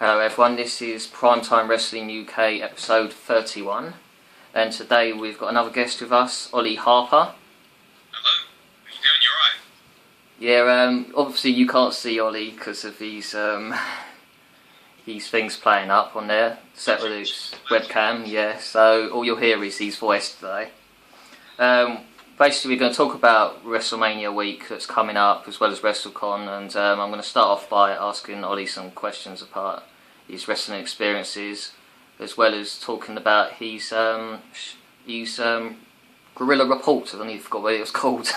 Hello everyone, this is Primetime Wrestling UK episode 31, and today we've got another guest with us, Ollie Harper. Hello, how you doing? You alright? Yeah, obviously you can't see Ollie because of these things playing up on there, set with his webcam, yeah, so all you'll hear is his voice today. Basically we're going to talk about WrestleMania week that's coming up, as well as WrestleCon, and I'm going to start off by asking Ollie some questions about his wrestling experiences, as well as talking about his guerrilla report. I don't even forgot what it was called.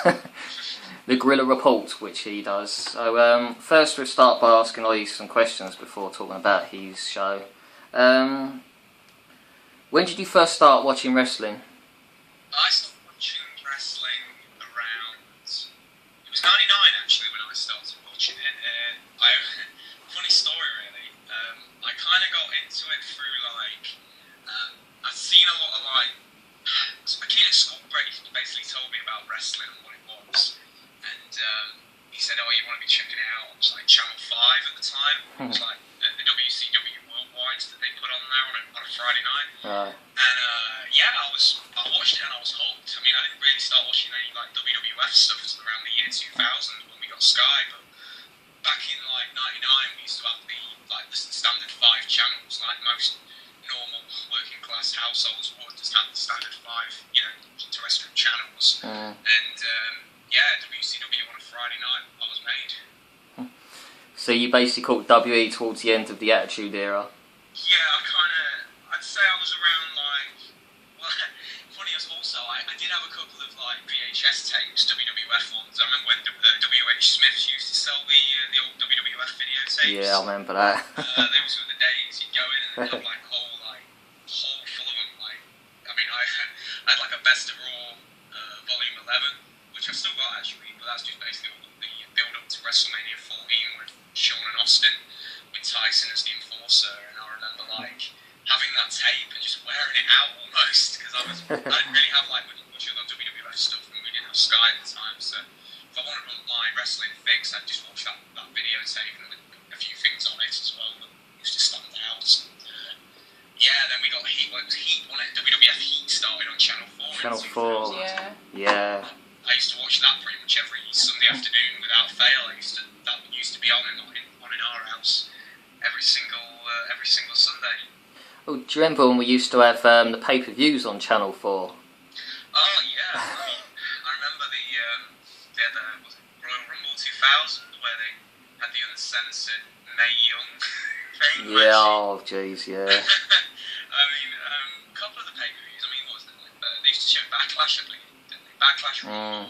The guerrilla report, which he does. So first we'll start by asking Ollie some questions before talking about his show. When did you first start watching wrestling? I started watching wrestling around, it was 99 actually when I started watching it. Funny story really. I kind of got into it through I'd seen a lot of a kid at school basically told me about wrestling and what it was, and he said, "Oh, you want to be checking it out?" It was like Channel 5 at the time. It was like the WCW Worldwides that they put on there on a Friday night. And yeah, I watched it and I was hooked. I mean, I didn't really start watching any WWF stuff until around the year 2000 when we got Sky, but back in 99 we used to have the standard 5 channels, like most normal working class households would, just have the standard 5, terrestrial channels. And yeah, WCW on a Friday night, I was made. So you basically caught WE towards the end of the Attitude Era? Yeah, I'd say I was around funny as also, I did have a couple of VHS tapes, WWF ones. I remember when W.H. Smith used to sell the old WWF videotapes. Yeah, I remember that. Those were the days you'd go in and they'd have whole full of them. I had a Best of Raw Volume 11, which I've still got actually, but that's just basically all the build up to WrestleMania 14 with Shawn and Austin, with Tyson as the enforcer, and I remember having that tape and just wearing it out almost, because I didn't really have much other WWF stuff, and we didn't have Sky at the time, so if I wanted my wrestling fix, I'd just watch that videotape and a few things on it as well that used to stand out. And, yeah, then we got Heat, Heat on it, WWF Heat started on Channel 4. Channel 4, yeah. I used to watch that pretty much every Sunday afternoon without fail. That used to be on in our house every single Sunday. Oh, do you remember when we used to have the pay-per-views on Channel 4? Oh yeah, I remember they had the Royal Rumble 2000 where they had the uncensored Mae Young thing. Yeah, oh jeez, yeah. I mean, a couple of the pay-per-views. I mean, what was it they used to show Backlash, I believe, didn't they? Backlash. I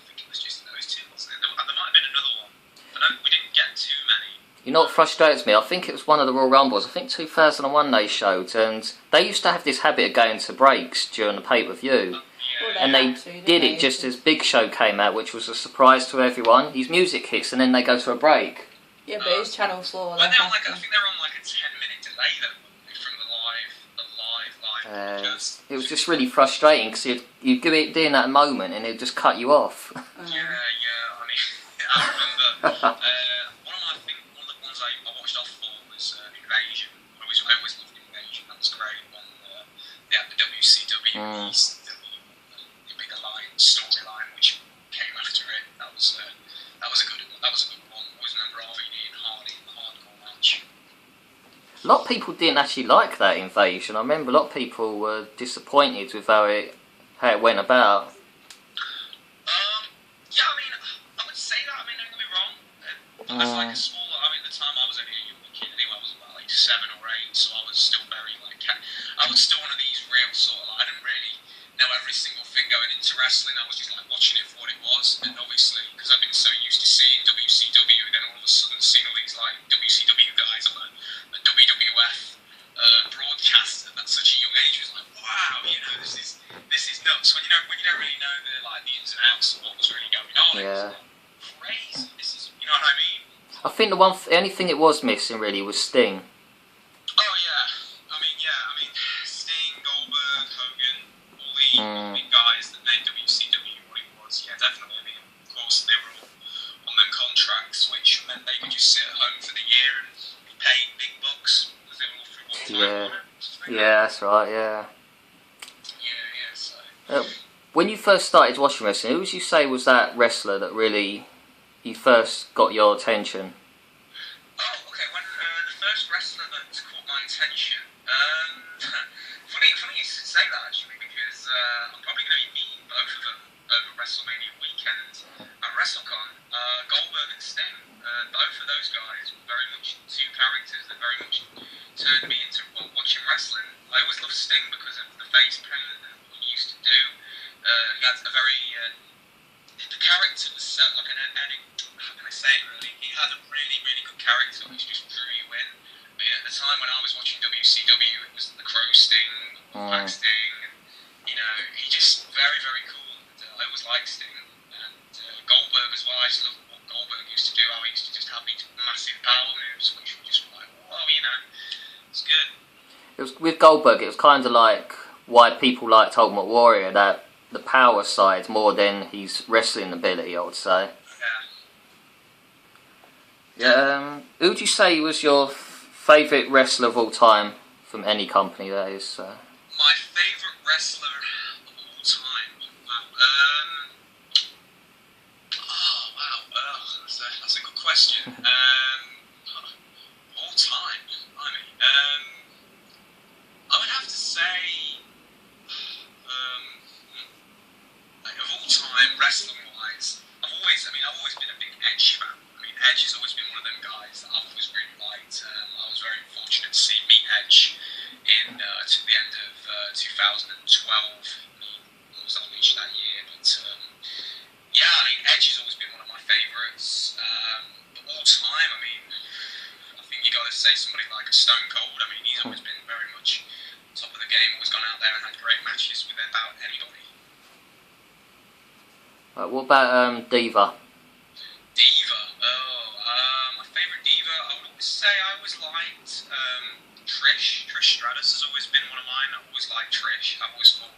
think it was just those two, wasn't it? There might have been another one, but we didn't get too many. You know what frustrates me? I think it was one of the Royal Rumbles. I think 2001 they showed, and they used to have this habit of going to breaks during the pay-per-view. And they did it just as Big Show came out, which was a surprise to everyone. His music hits, and then they go to a break. Yeah, but it's Channel 4. Well, I think they're on a 10-minute delay though from the live broadcast. It was just really frustrating because you'd give it in that moment, and it'd just cut you off. Yeah. I mean, I remember. One of the ones I watched off for was Invasion. I always loved Invasion. That was great. They had the WCW, the big alliance storyline, which came after it. That was a good one. I always remember RVD and Hardy in the hardcore match. A lot of people didn't actually like that Invasion. I remember a lot of people were disappointed with how it went about. Yeah, I mean, I would say that. I mean, don't get me wrong. As a smaller, at the time I was only a young kid anyway. I was about 7 or 8, so I was still very I was still one of these real sort of I didn't really know every single thing going into wrestling. I was just watching it for what it was, and obviously because I've been so used to seeing WCW, then all of a sudden seeing all these WCW guys on a WWF broadcast at such a young age was wow, this is nuts. When you don't really know the ins and outs of what was really going on. Yeah. It was crazy. This is, you know what I mean? I think the only thing it was missing really was Sting. Oh yeah, I mean Sting, Goldberg, Hogan, all the guys that made WCW what it was. Yeah, definitely. I mean, of course they were all on them contracts, which meant they could just sit at home for the year and be Yeah, yeah, that's right. Yeah. Yeah. So. When you first started watching wrestling, who would you say was that wrestler that really you first got your attention? Oh, okay. When the first wrestler that caught my attention, funny you should say that actually, because I'm probably going to be meeting both of them over WrestleMania weekend at WrestleCon. Goldberg and Sting. Both of those guys were very much two characters that very much turned me into watching wrestling. I always loved Sting because of the face paint and what he used to do. He had a very the character was like an how can I say it really? He had a really good character which just drew you in. I mean, at the time when I was watching WCW, it was the Crow Sting, the Black Sting, and he just very cool. And, I always liked Sting, and Goldberg as well. I just loved what Goldberg used to do. How he used to just have these massive power moves, which were just like, whoa, it's good. It was with Goldberg. It was kind of like why people liked Ultimate Warrior, that the power side more than his wrestling ability, I would say. Yeah. Who would you say was your favourite wrestler of all time from any company? That is. My favourite wrestler of all time. That's a good question. All time. I would have to say. Of all time, wrestling-wise, I've always been a big Edge fan. I mean, Edge has always been one of them guys that I've always really liked. I was very fortunate to meet Edge to the end of 2012. I was Unleashed that year, but Edge has always been one of my favourites. But all time, I think you got to say somebody like a Stone Cold. He's always been very much top of the game. Always gone out there and had great matches with about anybody. What about Diva? Diva. My favourite Diva. I would always say I always liked Trish. Trish Stratus has always been one of mine. I always liked Trish. I've always thought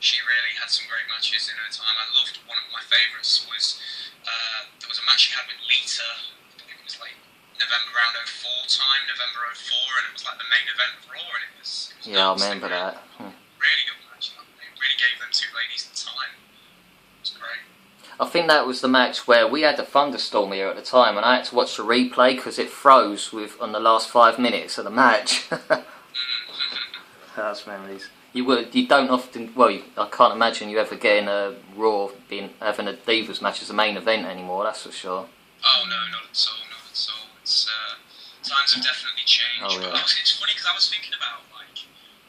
she really had some great matches in her time. I loved one of my favourites was there was a match she had with Lita. I believe it was like November around 04 time, November 04, and it was like the main event of Raw, and it was yeah, I remember that. Really good match. They really gave them two ladies the time. It was great. I think that was the match where we had a thunderstorm here at the time, and I had to watch the replay because it froze on the last 5 minutes of the match. That's memories. You don't often. Well, I can't imagine you ever getting a Raw having a Divas match as a main event anymore. That's for sure. Oh no, not at all. It's times have definitely changed. Oh, yeah. But it's funny because I was thinking about like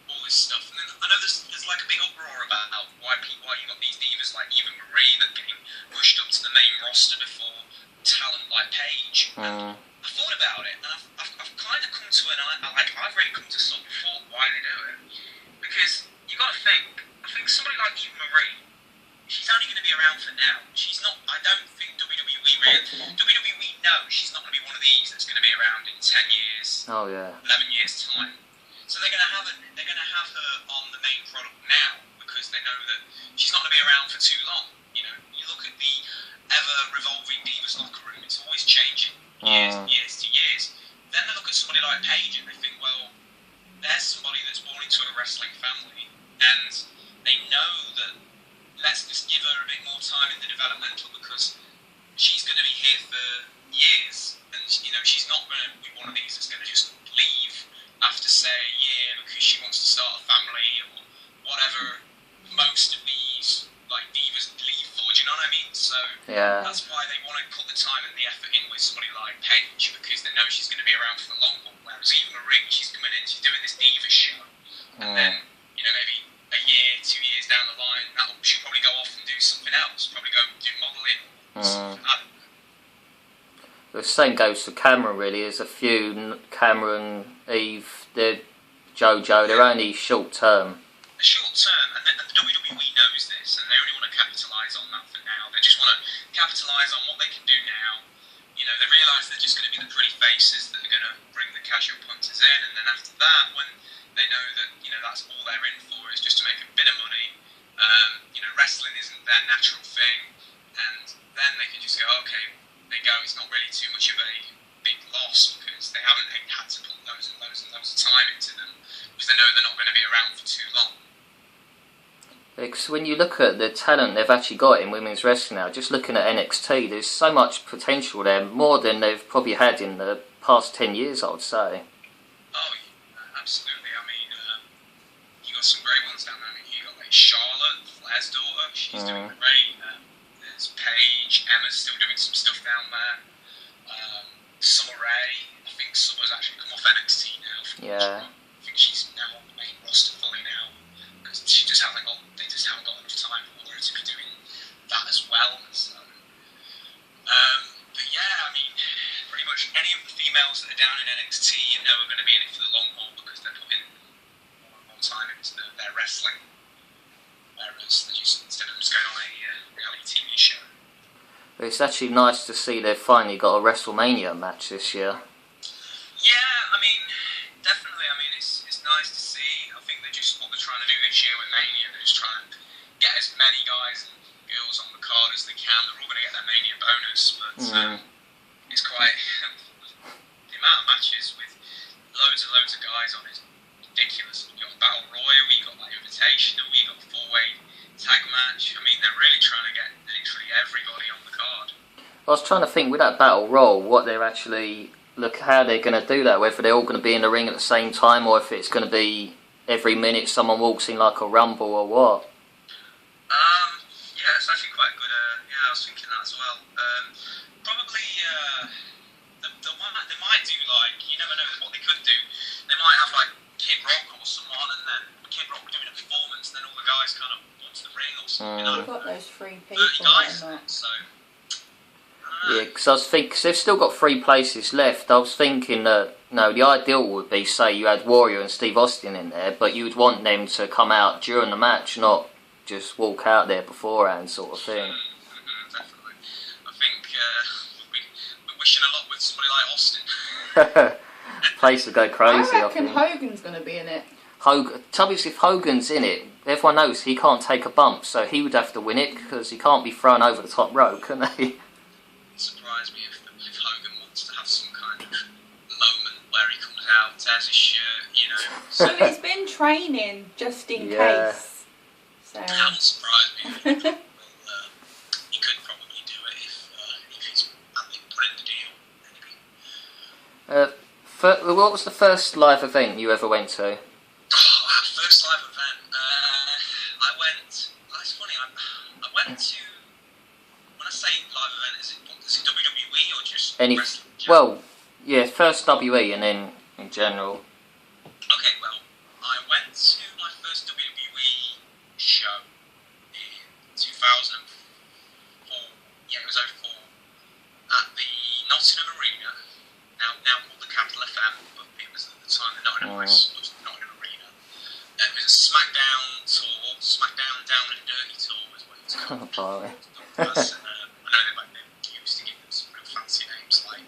all this stuff, and then I know there's like a big uproar about why you got these divas like Eva Marie that getting pushed up to the main roster before talent like Paige. I thought about it, and I've kind of come to I've really come to sort of thought why they do it, because you got to think. I think somebody like Eva Marie, she's only going to be around for now. She's not. I don't think WWE knows she's not going to be one of these that's going to be around in 10 years. Oh yeah. 11 years time. So they're going to have her on the main product now because they know that she's not going to be around for too long. You look at the ever-revolving Divas locker room; it's always changing, years to years. Then they look at somebody like Paige and they think, well, there's somebody that's born into a wrestling family, and they know that let's just give her a bit more time in the developmental because she's going to be here for years, and she's not going to be one of these that's going to just leave after say a year because she wants to start a family or whatever most of these like divas leave for. Do you know what I mean? So yeah. That's why they want to put the time and the effort in with somebody like Paige because they know she's going to be around for the long haul. Whereas Eva Marie, she's coming in, she's doing this diva show, and then maybe a year, 2 years down the line, she'll probably go off and do something else. Probably go do modelling or something. I don't know. The same goes for Cameron, really. There's a few, Cameron, Eve, JoJo, they're only short term. They're short term, and the WWE knows this, and they only want to capitalise on that for now. They just want to capitalise on what they can do now. They realise they're just going to be the pretty faces that are going to bring the casual punters in, and then after that, when they know that, that's all they're in for, is just to make a bit of money. Wrestling isn't their natural thing, and then they can just go, okay, they go, it's not really too much of a big loss because they haven't had to put loads and loads and loads of time into them because they know they're not going to be around for too long. Because when you look at the talent they've actually got in women's wrestling now, just looking at NXT, there's so much potential there, more than they've probably had in the past 10 years, I would say. Oh, yeah, absolutely. I mean, you got some great ones down there. I mean, you got like Charlotte, Flair's daughter. She's doing great. There's Paige. Emma's still doing some stuff down there. Summer Rae. I think Summer's actually come off NXT now. Yeah. I think she's now on the main roster fully now because she just haven't got. They just haven't got enough time for her to be doing that as well. So, but yeah, I mean, pretty much any of the females that are down in NXT, you know, are going to be in it for the long haul because they're putting more time into their wrestling. Whereas they just, instead of just going on a reality TV show. It's actually nice to see they've finally got a WrestleMania match this year. Yeah, I mean, definitely. I mean, it's nice to see. I think they're just what they're trying to do this year with Mania. They're just trying to get as many guys and girls on the card as they can. They're all going to get their Mania bonus, but it's quite the amount of matches with loads and loads of guys on is ridiculous. You got Battle Royal, you got like Invitational, you got 4-way tag match. I mean, they're really trying to get literally everybody on the card. I was trying to think with that Battle Royal, what they're actually how they're going to do that. Whether they're all going to be in the ring at the same time, or if it's going to be every minute someone walks in like a rumble, or what. Yeah, it's actually quite good. Yeah, I was thinking that as well. Probably they might do like, you never know what they could do. They might have like Kid Rock or someone, and then Kid Rock doing a performance, and then all the guys kind of watch the ring or something. You know, We've got those 3 people 30 guys, in that. so. Yeah, because I was thinking, cause they've still got 3 places left. I was thinking that the ideal would be, say, you had Warrior and Steve Austin in there, but you would want them to come out during the match, not just walk out there beforehand, sort of thing. Definitely. I think we're wishing a lot with somebody like Austin. Place would go crazy. I reckon Hogan's going to be in it. Trouble is, if Hogan's in it, everyone knows he can't take a bump, so he would have to win it because he can't be thrown over the top rope, can he? Surprise me if Hogan wants to have some kind of moment where he comes out, tears his shirt, you know. Well, he's been training just in case. So. That would surprise me. Well, he could probably do it if he's put in the deal. What was the first live event you ever went to? Oh, that first live event. I went. It's funny. I went to. When I say live event, is it WWE or just wrestling? Well, yeah, first WE and then in general. Okay, well, I went to my first WWE show in 2004. Yeah, it was 04 at the Nottingham Arena. Now called the Capital FM, but it was at the time the Nottingham was Nottingham Arena. It was a SmackDown tour, SmackDown Down and Dirty tour was what it was called. I know they used to give them some real fancy names like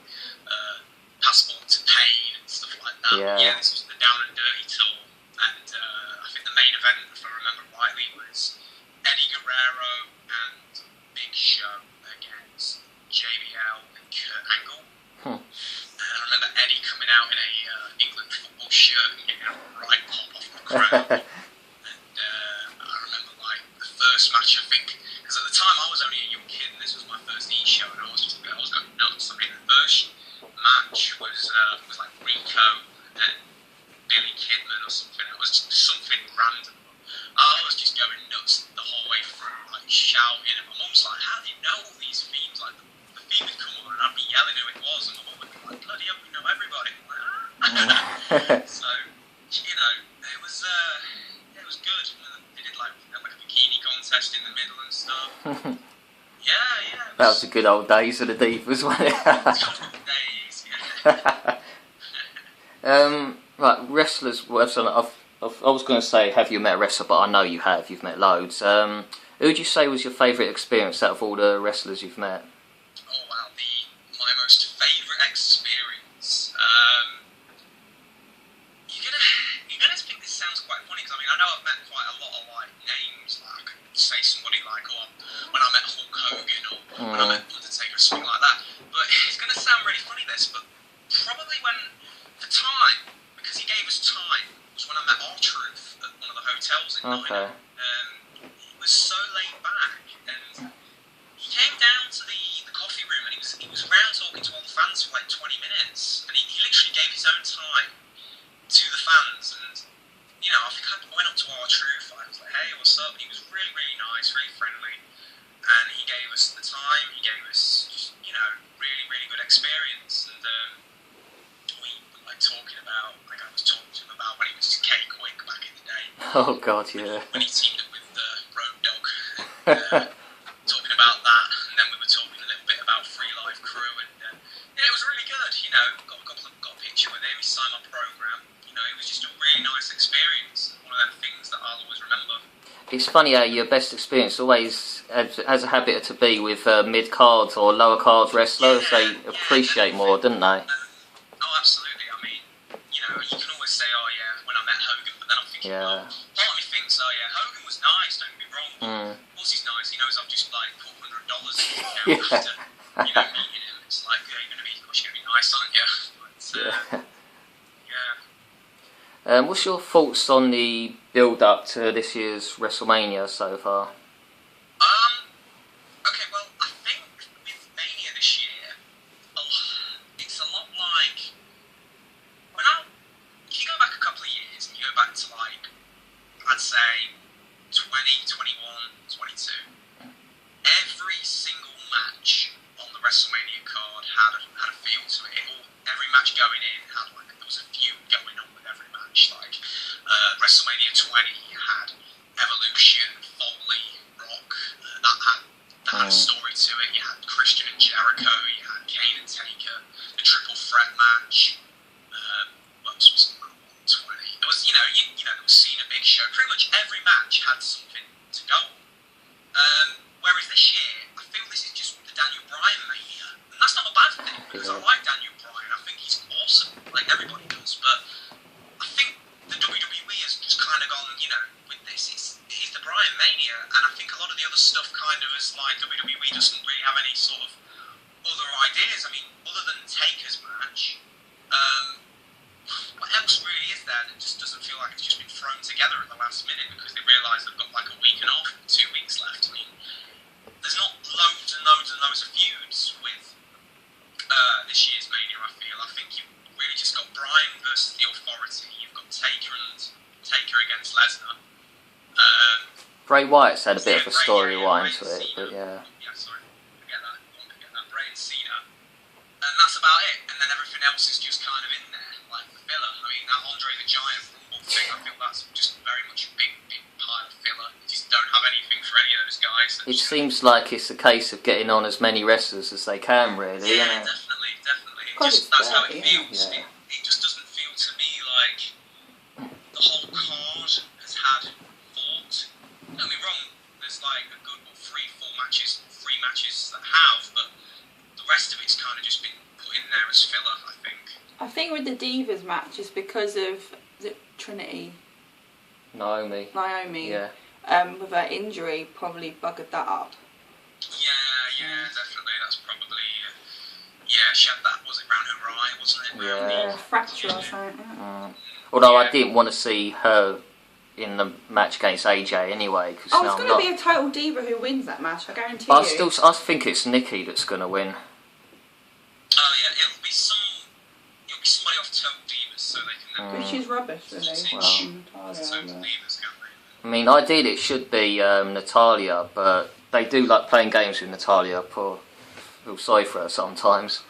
Passport to Pain and stuff like that. Yeah. This was the Down and Dirty tour, and I think the main event, if I remember rightly, was Eddie Guerrero and Big Show against JBL and Kurt Angle. And I remember Eddie coming out in a England football shirt and getting a right pop off the crowd. And I remember like the first match, I think, because at the time I was only a young kid and this was my first E-show, and I was going nuts. I mean, the first match was like Rico and Billy Kidman or something. It was just something random. I was just going nuts the whole way through, like shouting, and my mum was like, "How do you know all these themes?" Like the theme would come on and I'd be yelling who it was, and my mum would be like, "Bloody hell, we know everybody." I'm like, ah. So, you know, it was good. They did like a bikini contest in the middle and stuff. Yeah. That was the good old days of the Divas, wasn't it? Days, yeah. Right, wrestlers. I was going to say, have you met a wrestler? But I know you have. You've met loads. Who would you say was your favourite experience out of all the wrestlers you've met? Oh wow, my most favourite experience. You're gonna think this sounds quite funny because I know I've met quite a lot of like names. Like I could say somebody like, when I met Hulk Hogan or when I met Undertaker or something like that. But it's gonna sound really funny this, but probably when the time R-Truth at one of the hotels in Okay. Nottingham. He was so laid back, and he came down to the coffee room, and he was around talking to all the fans for like 20 minutes, and he literally gave his own time to the fans. And you know, I think I went up to R-Truth, I was like, hey, what's up? And he was really, really nice, really friendly, and he gave us the time. He gave us just, you know, really, really good experience. And we were like talking about, like I was talking to him about when he was K-Quick back in the day. Oh God, yeah. When he teamed up with the Road Dog. Talking about that, and then we were talking a little bit about Free Life Crew, and yeah, it was really good. You know, got a picture with him. He signed my program. You know, it was just a really nice experience. One of them things that I'll always remember. It's funny how your best experience always has a habit to be with mid-card or lower-card wrestlers. They appreciate more, don't they? Oh, absolutely. I mean, you know, you can always say, oh yeah, when I met Hogan, but then I'm thinking, Yeah. part of me thinks, oh yeah, Hogan was nice, don't get me wrong, but of course he's nice. He knows I've just like put $100 in after, you know, meeting him. It's like, yeah, of course you're going to be nice, aren't you? But, yeah. What's your thoughts on the build-up to this year's WrestleMania so far? Okay, well, I think with Mania this year, it's a lot like if you go back a couple of years and you go back to like, I'd say 20, 21, 22, every single match on the WrestleMania card had a feel to it. Every match going in had like, there was a feud going on with every match. Like WrestleMania 20 had Evolution, Foley, Rock. That had a story to it. You had Christian and Jericho. You had Kane and Taker. The triple threat match. What else was on that 20? There was, you know, there was Cena, Big Show. Pretty much every match had something to go on. Whereas this year, I feel this is just the Daniel Bryan mania, and that's not a bad thing because I like Daniel Bryan. I think he's awesome, like everybody does. But I think the WWE has just kind of gone, you know, with this, it is the Bryan mania, and I think a lot of the other stuff kind of is like WWE doesn't really have any sort of other ideas. I mean, other than Taker's match, what else really is there that just doesn't feel like it's just been thrown together at the last minute because they realise they've got like a week and a half, 2 weeks left? I mean, there's not loads and loads and loads of feuds with this year's Mania, I feel. I think you've really just got Bryan versus The Authority. You've got Taker against Lesnar. Bray Wyatt's had a bit of a storyline to it, but yeah. Yeah, sorry. Forget that. Don't forget that. Bray and Cena. And that's about it. And then everything else is just kind of in there, like the filler. I mean, that Andre the Giant Rumble thing, I feel that's just very much a big pile of filler. You just don't have anything for any of those guys. It seems like it's a case of getting on as many wrestlers as they can, really. Yeah, definitely. That's how it feels. Yeah. It just doesn't feel to me like the whole card has had thought. Don't get me wrong, there's like a good 3 matches that have, but the rest of it's kind of just been put in there as filler, I think. I think with the Divas match, it's because of the Trinity. Naomi. Yeah. With her injury, probably buggered that up. Yeah, definitely. That's probably. She had that. Was it round her eye? Wasn't it? Yeah. Fracture or something. Although I didn't want to see her in the match against AJ anyway. Cause it's going to be a total diva who wins that match. I guarantee I you. I think it's Nikki that's going to win. Oh yeah, it'll be somebody off Total Divas, so they can. Which is rubbish, really. Total Divas, can't they? I mean, ideally it should be Natalia, but they do like playing games with Natalia. Poor, feel sorry for her sometimes.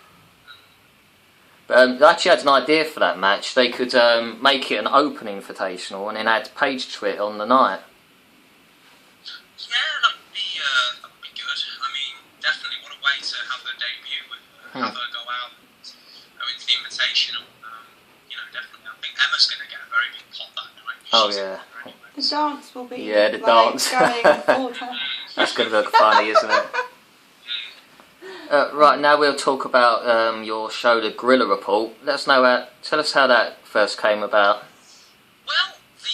But I actually had an idea for that match. They could make it an open invitational and then add Paige to it on the night. Yeah, that would be good. I mean, definitely, what a way to have her debut with have her go out into the invitational. Definitely. I think Emma's going to get a very big pot that night. Oh yeah. The dance will be the dance. Going full time. That's going to look funny, isn't it? Right, now we'll talk about your show, The Gorilla Report. Tell us how that first came about. Well, the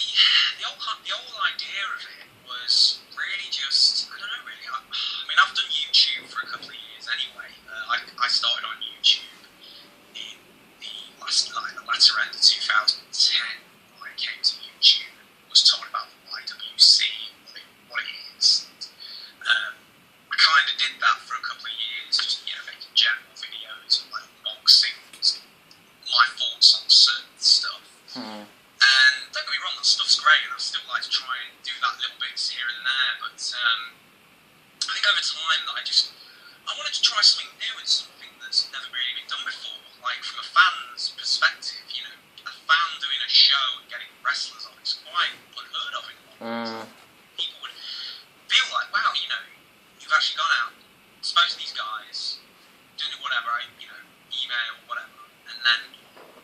whole idea of it was really just, I don't know really, I mean I've done YouTube for a couple of years anyway. I started on YouTube in the latter end of 2010 when I came to YouTube. And don't get me wrong, that stuff's great, and I'd still like to try and do that little bits here and there, but I think over time that I wanted to try something new and something that's never really been done before. Like from a fan's perspective, you know, a fan doing a show and getting wrestlers on is quite unheard of in a lot of ways. People would feel like, wow, you know, you've actually gone out, spoke to these guys, doing whatever, you know, email, whatever, and then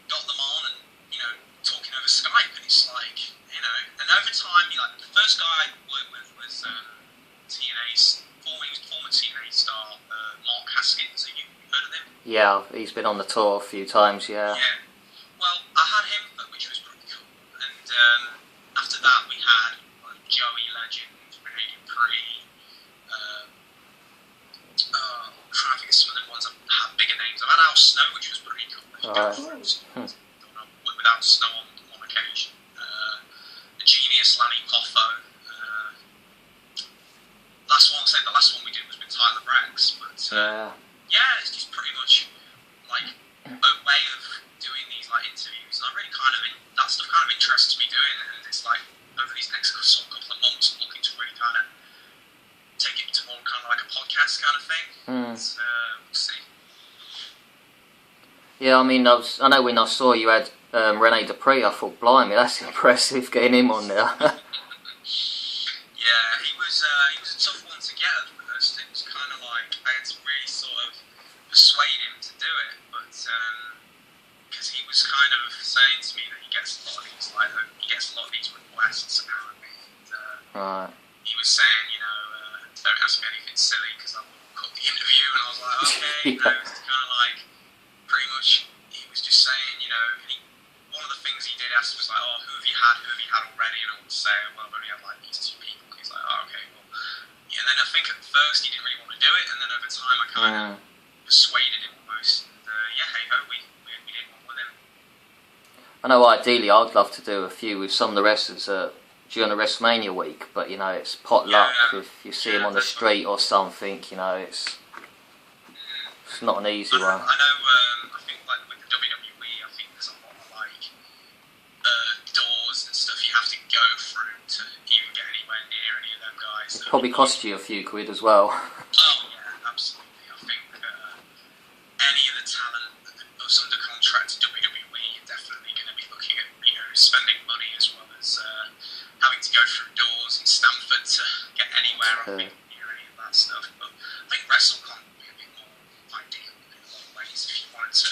got them on and, you know, talking over Skype, and it's like, you know, and over time, you know, like, the first guy I worked with was TNA's former TNA star, Mark Haskins. Have you heard of him? Yeah, he's been on the tour a few times, yeah. Yeah. Well, I had him, which was pretty cool. And after that, we had Joey Legend, Renee Dupree. I'm trying to think of some of the ones that had bigger names. I've had Al Snow, which was pretty cool. Worked with Al Snow on occasion. The Genius Lanny Poffo. The last one we did was with Tyler Brex, but yeah, it's just pretty much like a way of doing these like interviews, and I really that stuff kind of interests me doing, and it's like over these next couple of months, I'm looking to really kind of take it to more kind of like a podcast kind of thing. So, we'll see. Yeah, I mean, I know when I saw you had Rene Dupree, I thought, blimey, that's impressive getting him on there. Yeah, he was a tough one to get at first. It was kind of like I had to really sort of persuade him to do it, but because he was kind of saying to me that he gets a lot of these requests apparently. And, he was saying, you know, don't ask me anything silly because I will cut the interview, and I was like, okay, you know, it's kind of like pretty much he was just saying, you know, one of the things he did ask was like, oh, who have you had already? And I would say, well, I've only had like these two people. He's like, oh, okay, well, yeah. And then I think at first he didn't really want to do it, and then over time I kind of persuaded him almost. And yeah, hey ho, we did one with him. I know ideally I'd love to do a few with some of the wrestlers during the WrestleMania week, but you know, it's potluck if you see them on the street or something, you know, it's not an easy one. I know, I think like with the WWE, I think there's a lot of like doors and stuff you have to go through to even get anywhere near any of them guys. It probably cost you a few quid as well. Oh yeah, absolutely. I think any of the talent that's under contract to WWE are definitely going to be looking at, you know, spending money as well as having to go through doors in Stamford to get anywhere. I think near any of that stuff. But I think WrestleCon would be a bit more ideal in a lot of ways if you wanted to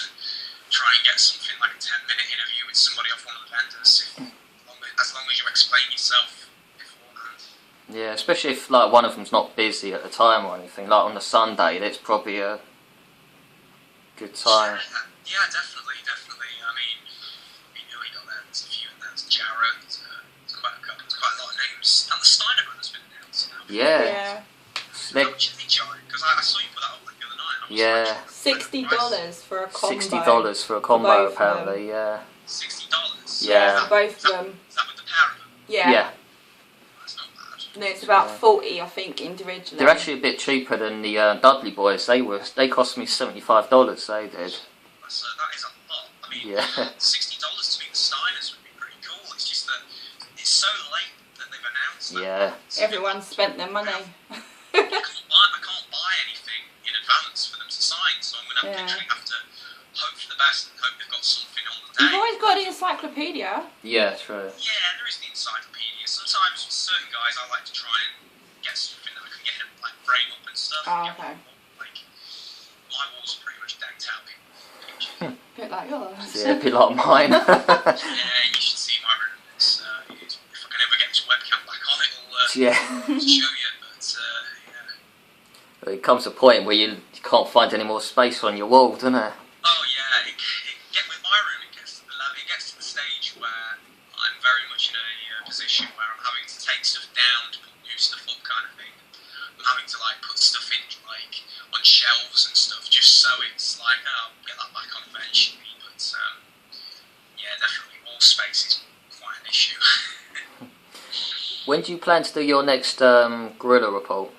try and get something like a 10-minute interview with somebody off one of the vendors. As long as you explain yourself beforehand. Yeah, especially if like one of them's not busy at the time or anything. Like on the Sunday, that's probably a good time. Yeah, definitely. I mean, who we got there? There's a few in there. There's Jarrett. There's quite a lot of names. And the Steiner brothers been announced now. Yeah. How much did they charge? Because I saw you put that up the other night. Yeah. $60 for a combo. $60 for a combo, apparently. Yeah. $60. Yeah. For both of them. Is that with the pair of them? Yeah. That's not bad. No, it's about 40, I think, individually. They're actually a bit cheaper than the Dudley Boys. They cost me $75. They did. That is a lot. I mean, Yeah. $60 to meet the Steiners would be pretty cool. It's just that it's so late that they've announced that. Yeah. Everyone spent their money. I can't buy anything in advance for them to sign, so I'm going to literally have to hope for the best and hope they've got something on the day. You've always got the encyclopedia. Yeah, true. Yeah, there is the encyclopedia. Sometimes with certain guys I like to try and get something that I can get in a like, frame up and stuff. Oh, okay. Like, my walls are pretty much decked out with pictures. Bit like yours. Yeah, a bit like mine. Yeah, you should see my room. If I can ever get this webcam back on, it'll Yeah. show you. But yeah. It comes a point where you can't find any more space on your wall, doesn't it? Oh yeah, with my room it gets to the stage where I'm very much in a position where I'm having to take stuff down to put new stuff up, kind of thing. I'm having to like put stuff in like on shelves and stuff, just so it's like I'll get that back on eventually. But yeah, definitely wall space is quite an issue. When do you plan to do your next gorilla report?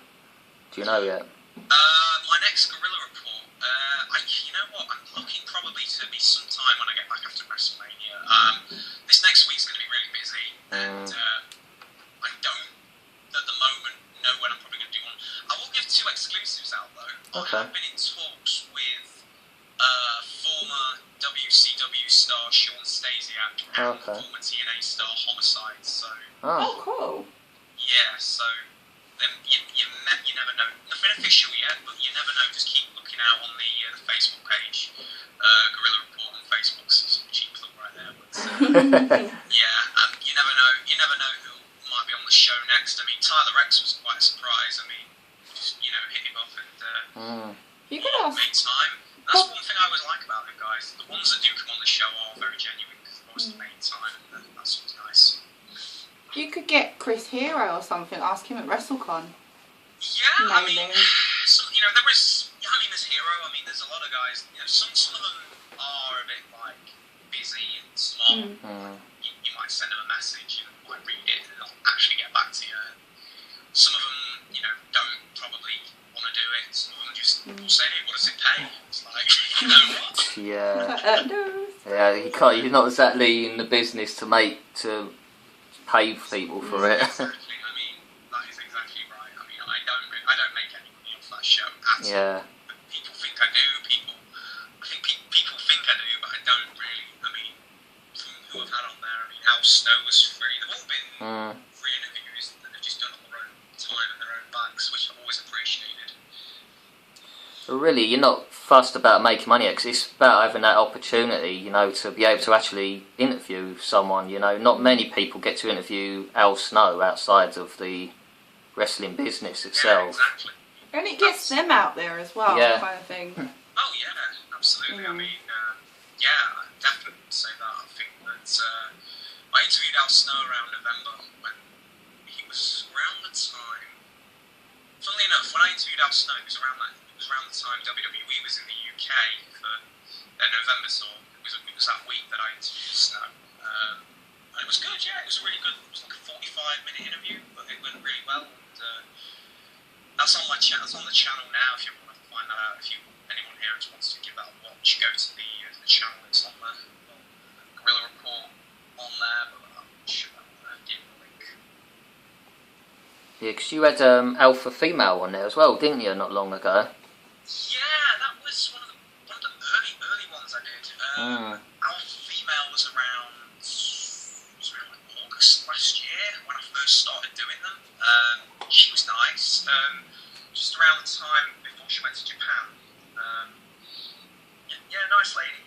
Do you know yet? My next gorilla report, you know what? I'm looking probably to be some time when I get back after WrestleMania. This next week's going to be really busy, and I don't, at the moment, know when I'm probably going to do one. I will give 2 exclusives out, though. Okay. I've been in talks with former WCW star Sean Stasiak and former TNA star Homicide, so... Oh, cool. Yeah, so... Then you never know. Nothing official yet, but you never know. Just keep looking out on the Facebook page, Gorilla Report on Facebook. So some cheap plug right there. But yeah, you never know. You never know who might be on the show next. I mean, Tyler Rex was quite a surprise. I mean, just hit him up and You could ask. made time. That's one thing I always like about them guys. The ones that do come on the show are very genuine because they've always made time, and that's what's nice. You could get Chris Hero or something. Ask him at WrestleCon. Yeah, I mean, Maybe. there's Hero. I mean, there's a lot of guys. Some of them are a bit like busy and small. You might send them a message, and might read it, and they'll actually get back to you. Some of them, don't probably want to do it. Some of them just will say, "Hey, what does it pay?" It's like, what? Yeah. No. Yeah, you can't. You're not exactly in the business to pay people for it. Exactly. I mean, that is exactly right. I mean, I don't make any money off that show at all. Yeah. But people think I do. I think people think I do, but I don't really. I mean, from who I've had on there, I mean, Al Snow was free. They've all been free interviews that they've just done on their own time and their own backs, which I've always appreciated. But really, you're not fussed about making money because it's about having that opportunity, to be able to actually interview someone. Not many people get to interview Al Snow outside of the wrestling business itself. Yeah, exactly. And it gets them out there as well, kind of thing. Oh yeah, absolutely. I mean, I definitely would say that. I think that I interviewed Al Snow around November when he was around the time. Funnily enough, when I interviewed Al Snow, it was around the time WWE was in the UK for their November tour. It was that week that I interviewed Snow. And it was good, yeah, it was really good. It was like a 45-minute interview, but it went really well. And that's on my that's on the channel now if you want to find that out. If anyone here just wants to give that a watch, go to the channel, it's on there. Gorilla Report on there, but I'm sure I'll give you a link. Yeah, because you had Alpha Female on there as well, didn't you, not long ago? Yeah, that was one of the early ones I did. Alpha Female was around like August last year when I first started doing them. She was nice. Just around the time before she went to Japan. Nice lady.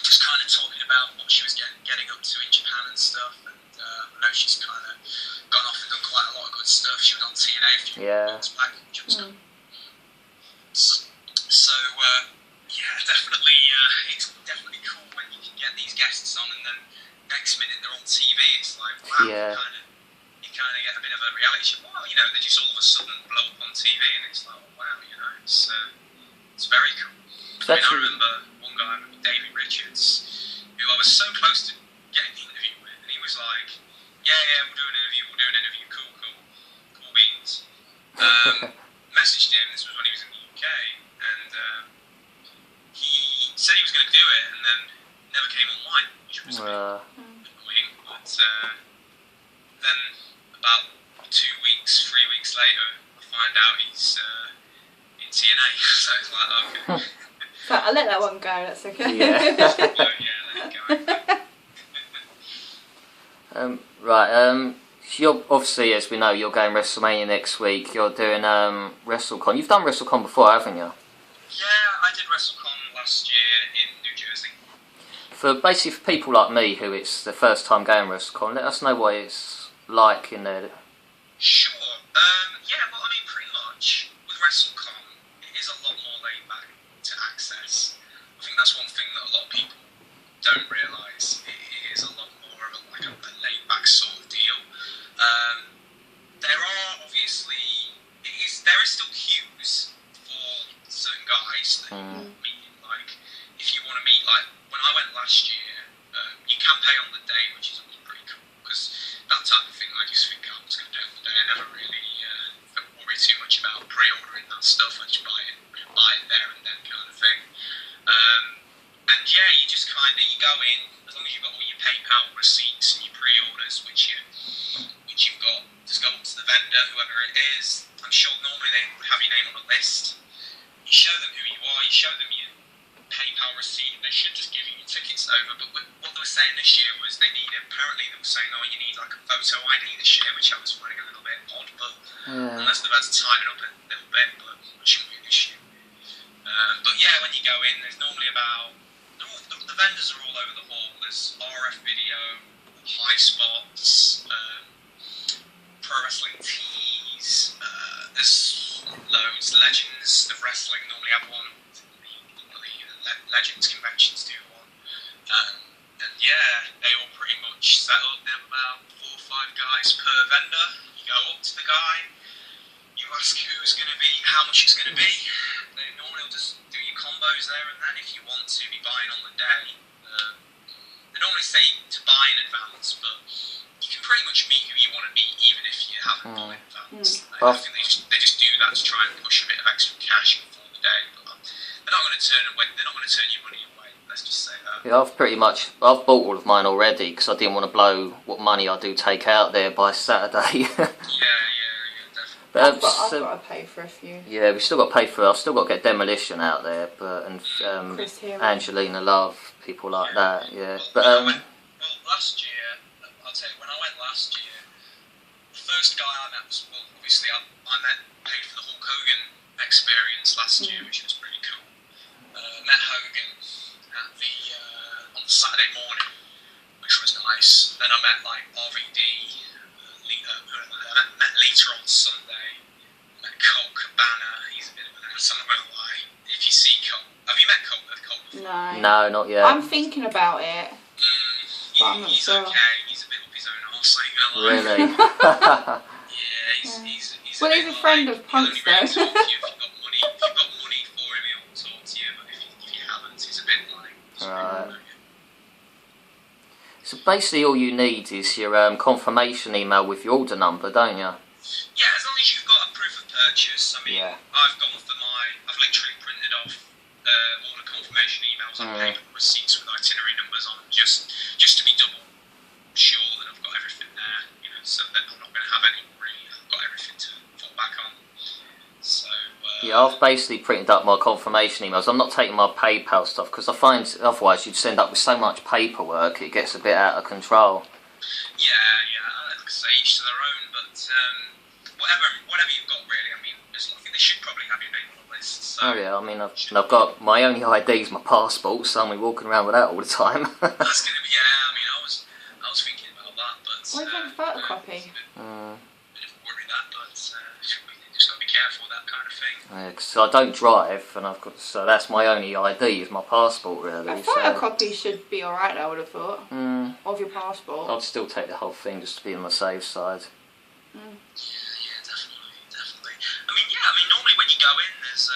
Just kind of talking about what she was getting up to in Japan and stuff. And I know she's kind of gone off and done quite a lot of good stuff. She was on TNA a few months back, which was good. So definitely, it's definitely cool when you can get these guests on and then next minute they're on TV. It's like, wow, you kind of get a bit of a reality show. Wow, they just all of a sudden blow up on TV and it's like, oh, wow, it's very cool. I remember one guy, David Richards, who I was so close to getting the interview with, and he was like, yeah, we'll do an interview, cool beans. Messaged him, this was when he was in the UK, and he said he was going to do it, and then never came online, which was a bit annoying, but then about 3 weeks later, I find out he's in TNA, so it's like, okay. So I'll let that one go, that's okay. Yeah. Let it go. Right, you're obviously, as we know, you're going WrestleMania next week. You're doing WrestleCon. You've done WrestleCon before, haven't you? Yeah, I did WrestleCon last year in New Jersey. For people like me who it's the first time going WrestleCon, let us know what it's like in there. Sure. Well, I mean, pretty much with WrestleCon, it is a lot more laid back to access. I think that's one thing that a lot of people don't realise. It is a lot more of a laid back sort of deal. There are obviously there is still queues for certain guys that you meet. Like if you want to meet, like when I went last year, you can pay on the day, which is always pretty cool because that type of thing I just think I was going to do it on the day. I never really worry too much about pre-ordering that stuff. I kind of, you go in, as long as you've got all your PayPal receipts and your pre-orders, which you've got, just go up to the vendor, whoever it is. I'm sure normally they would have your name on a list. You show them who you are, you show them your PayPal receipt, they should just give you your tickets over. But what they were saying this year was apparently they were saying, oh, you need like a photo ID this year, which I was finding a little bit odd, but unless they've had to tighten up a little bit, but it shouldn't be an issue. But yeah, when you go in, there's normally the vendors are all over the hall. There's RF video, high spots, pro wrestling tees, there's loads, legends of wrestling normally have one, the legends conventions do one, and yeah, they all pretty much set up. They have about 4 or 5 guys per vendor. You go up to the guy, you ask who's going to be, how much it's going to be. They normally will just do your combos there and then if you want to be buying on the day. They normally say to buy in advance, but you can pretty much meet who you want to meet even if you haven't bought in advance. I think they just do that to try and push a bit of extra cash before the day. But they're not going to turn your money away. Let's just say that. Yeah, I've bought all of mine already because I didn't want to blow what money I do take out there by Saturday. Yeah, definitely. I've got to pay for a few. Yeah, we still got to pay for. I've still got to get Demolition out there, and Angelina Love, people like that. Yeah, but last year, I'll tell you, when I went last year, the first guy I met was, well, obviously I paid for the Hulk Hogan experience last year, which was pretty cool. Met Hogan at on the Saturday morning, which was nice. Then I met like RVD. I met Lita on Sunday. Met Cole Cabana. He's a bit of an ass, I'm not gonna lie. If you see Cole, have you met Cole before? No, not yet. I'm thinking about it. He's sure. Okay. He's a bit up his own arse, I ain't gonna lie. Really? Yeah, he's well, he's a friend of Punk's though. If you've got money for him, he'll talk to you. But if you haven't, he's a bit like. Right. So basically, all you need is your confirmation email with your order number, don't you? Yeah, as long as you've got a proof of purchase. I mean, I've gone for I've literally printed off order confirmation emails on paper receipts with itinerary numbers on, just to be double sure that I've got everything there. You know, so that I'm not going to have any worry. I've got everything to fall back on. So. Yeah, I've basically printed up my confirmation emails. I'm not taking my PayPal stuff because I find otherwise you'd end up with so much paperwork it gets a bit out of control. Yeah, like I say, each to their own, but whatever you've got really, I mean, they should probably have your name on the list. So. Oh yeah, I mean, I've got my only ID is my passport, so I'm walking around with that all the time. That's going to be, I mean, I was thinking about that, but... What about a photocopy? Bit of a worry that, but just got to be careful, that kind of thing. Yeah, cause I don't drive, and so that's my only ID is my passport, really. A photocopy should be alright, I would have thought, of your passport. I'd still take the whole thing just to be on the safe side. Yeah, definitely. I mean, normally when you go in, there's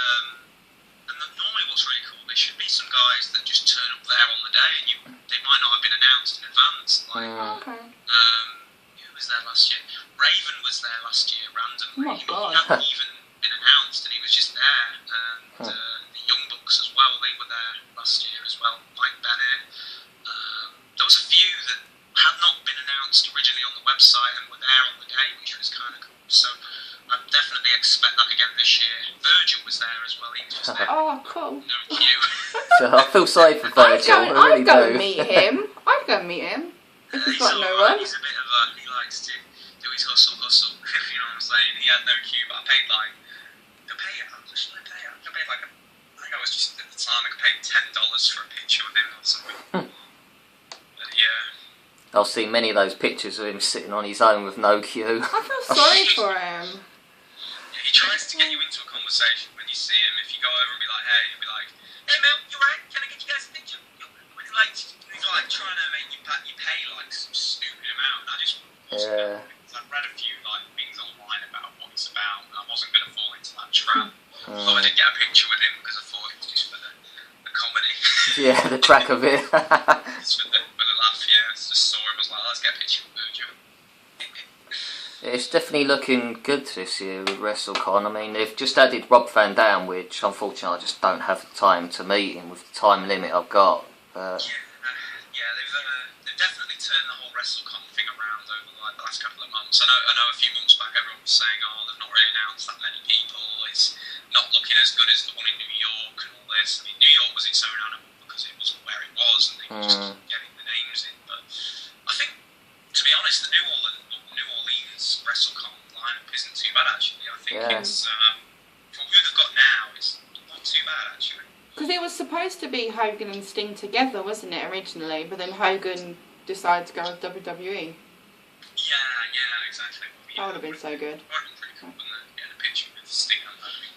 normally what's really cool, there should be some guys that just turn up there on the day, and they might not have been announced in advance. Like, who was there last year? Raven was there last year randomly. Oh my God. He hadn't even been announced, and he was just there. And the Young Bucks as well, they were there last year as well. Mike Bennett. There was a few that had not been announced originally on the website and were there on the day, which was kind of cool. So I definitely expect that again this year. Virgil was there as well. He was just there. Oh, cool. No queue. So I feel sorry for Virgil. I really I'd go do. meet him. I'd go meet him. If he's got no one. He's a bit of he likes to do his hustle, if you know what I'm saying. He had no queue, but I paid like, how much did I pay? I paid like, I think I was just, at the time, I paid $10 for a picture with him or something. But yeah. I've seen many of those pictures of him sitting on his own with no queue. I feel sorry for him. Yeah, he tries to get you into a conversation when you see him. If you go over and be like, hey, he'll be like, hey Mel, you right? Can I get you guys a picture? He's like trying to make you pay like some stupid amount. And I just wasn't I've read a few like things online about what it's about, and I wasn't going to fall into that trap. So I did get a picture with him because I thought it was just for the comedy. Yeah, the crack of it. Just for the laugh, yeah. Just saw him, I was like, let's get a picture with Virgil. It's definitely looking good this year with WrestleCon. I mean, they've just added Rob Van Dam, which unfortunately I just don't have the time to meet him with the time limit I've got. Yeah, turned the whole wrestlecon thing around over like the last couple of months. I know a few months back everyone was saying, oh, they've not really announced that many people. It's not looking as good as the one in New York and all this. I mean, New York was its own animal because it was where it was and they were just getting the names in. But I think, to be honest, the New Orleans WrestleCon lineup isn't too bad actually. I think it's for who they've got now, it's not too bad actually. Because it was supposed to be Hogan and Sting together, wasn't it, originally? But then Hogan decided to go with WWE. Yeah, exactly. That would have been so good. That would have been pretty cool, wouldn't it? Getting a picture with Sting and Hogan.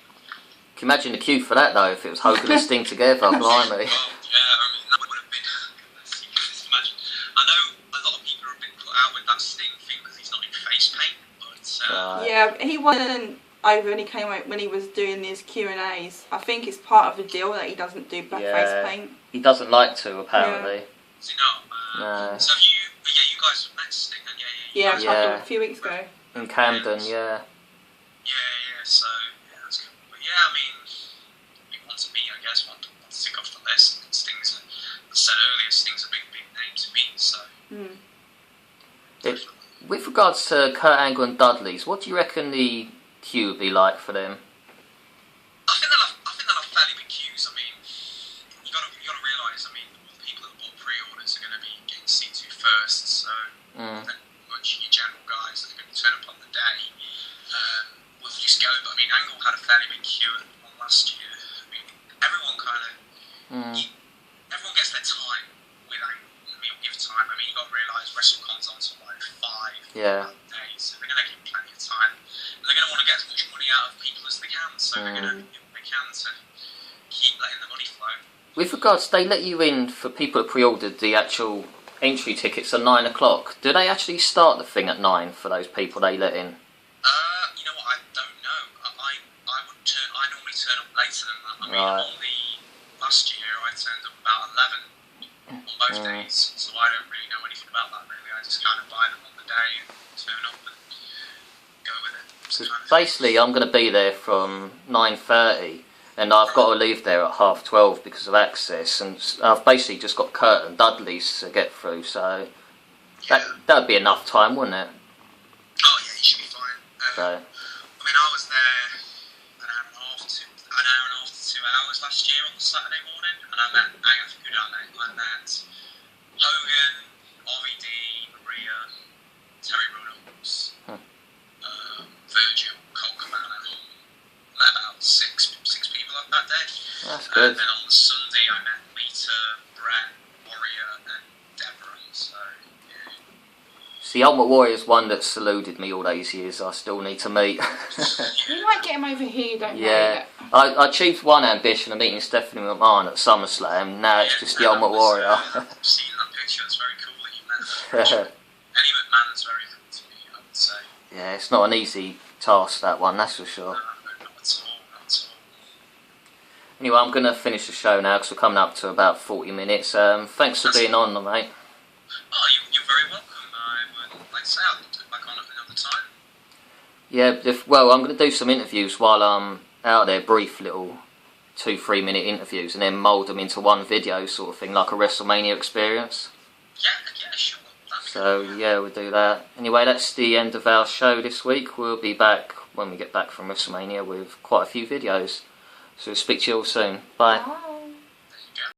Can you imagine the queue for that though, if it was Hogan and Sting together, blimey. Well, yeah, I mean, that would have been... you can just imagine. I know a lot of people have been put out with that Sting thing because he's not in face paint, but... Yeah, he wasn't over when he came out, when he was doing these Q&As. I think it's part of the deal that he doesn't do blackface paint. He doesn't like to, apparently. Is he not? No. So have you... you guys have met Sting, and A few weeks ago. In Camden, yeah. So, that's good. But yeah, I mean, he wants to meet, I guess, want to tick off the list. Sting's, as I said earlier, Sting's a big name to meet, so... With regards to Kurt Angle and Dudley's, what do you reckon the queue would be like for them? I think they'll have fairly big queues. I mean, you got to realise. I mean, the people that bought pre-orders are going to be getting C2 first, so then much your general guys that are going to turn up on the day will just go. But I mean, Angle had a fairly big queue on last year. I mean, everyone kind of everyone gets their time with Angle. I mean, give time. I mean, you got to realise WrestleCon's on till like 5 days, so they're going to give plenty of time. They're going to want to get as much money out of people as they can, so they're going to do what they can to keep letting the money flow. With regards, they let you in for people that pre-ordered the actual entry tickets at 9 o'clock. Do they actually start the thing at 9 for those people they let in? You know what, I don't know. I normally turn up later than that. I mean, last year I turned up about 11 on both days, so I don't really know anything about that really. I just kind of buy them on the day and turn up and go with it. Basically, I'm going to be there from 9:30, and I've got to leave there at 12:30 because of access, and I've basically just got Kurt and Dudley's to get through, so that'd be enough time, wouldn't it? Oh yeah, you should be fine. I mean, I was there an hour and a half to 2 hours last year on the Saturday morning, and I met Hogan, RVD, Maria, Terry Reynolds, Virgil, Cole Cabana. Met about six people on that day. That's good. And then on the Sunday I met Lita, Brett, Warrior, and Deborah. So yeah. See, Ultimate Warrior's one that's eluded me all these years. I still need to meet. You might get him over here, don't you? Yeah. I achieved one ambition of meeting Stephanie McMahon at SummerSlam. Now it's just the Ultimate Warrior. I've seen that picture. It's very cool that you met her. Eddie McMahon's very cool to me, I would say. Yeah, it's not an easy task, that one, that's for sure. No, not at all. Anyway, I'm going to finish the show now because we're coming up to about 40 minutes. Thanks for being on, mate. Oh, you're very welcome. I would like to say I'll put it back on at another time. Yeah, well, I'm going to do some interviews while I'm out there, brief little 2-3 minute interviews, and then mould them into one video sort of thing, like a WrestleMania experience. Yeah, sure. So, yeah, we'll do that. Anyway, that's the end of our show this week. We'll be back when we get back from WrestleMania with quite a few videos. So, speak to you all soon. Bye. Bye.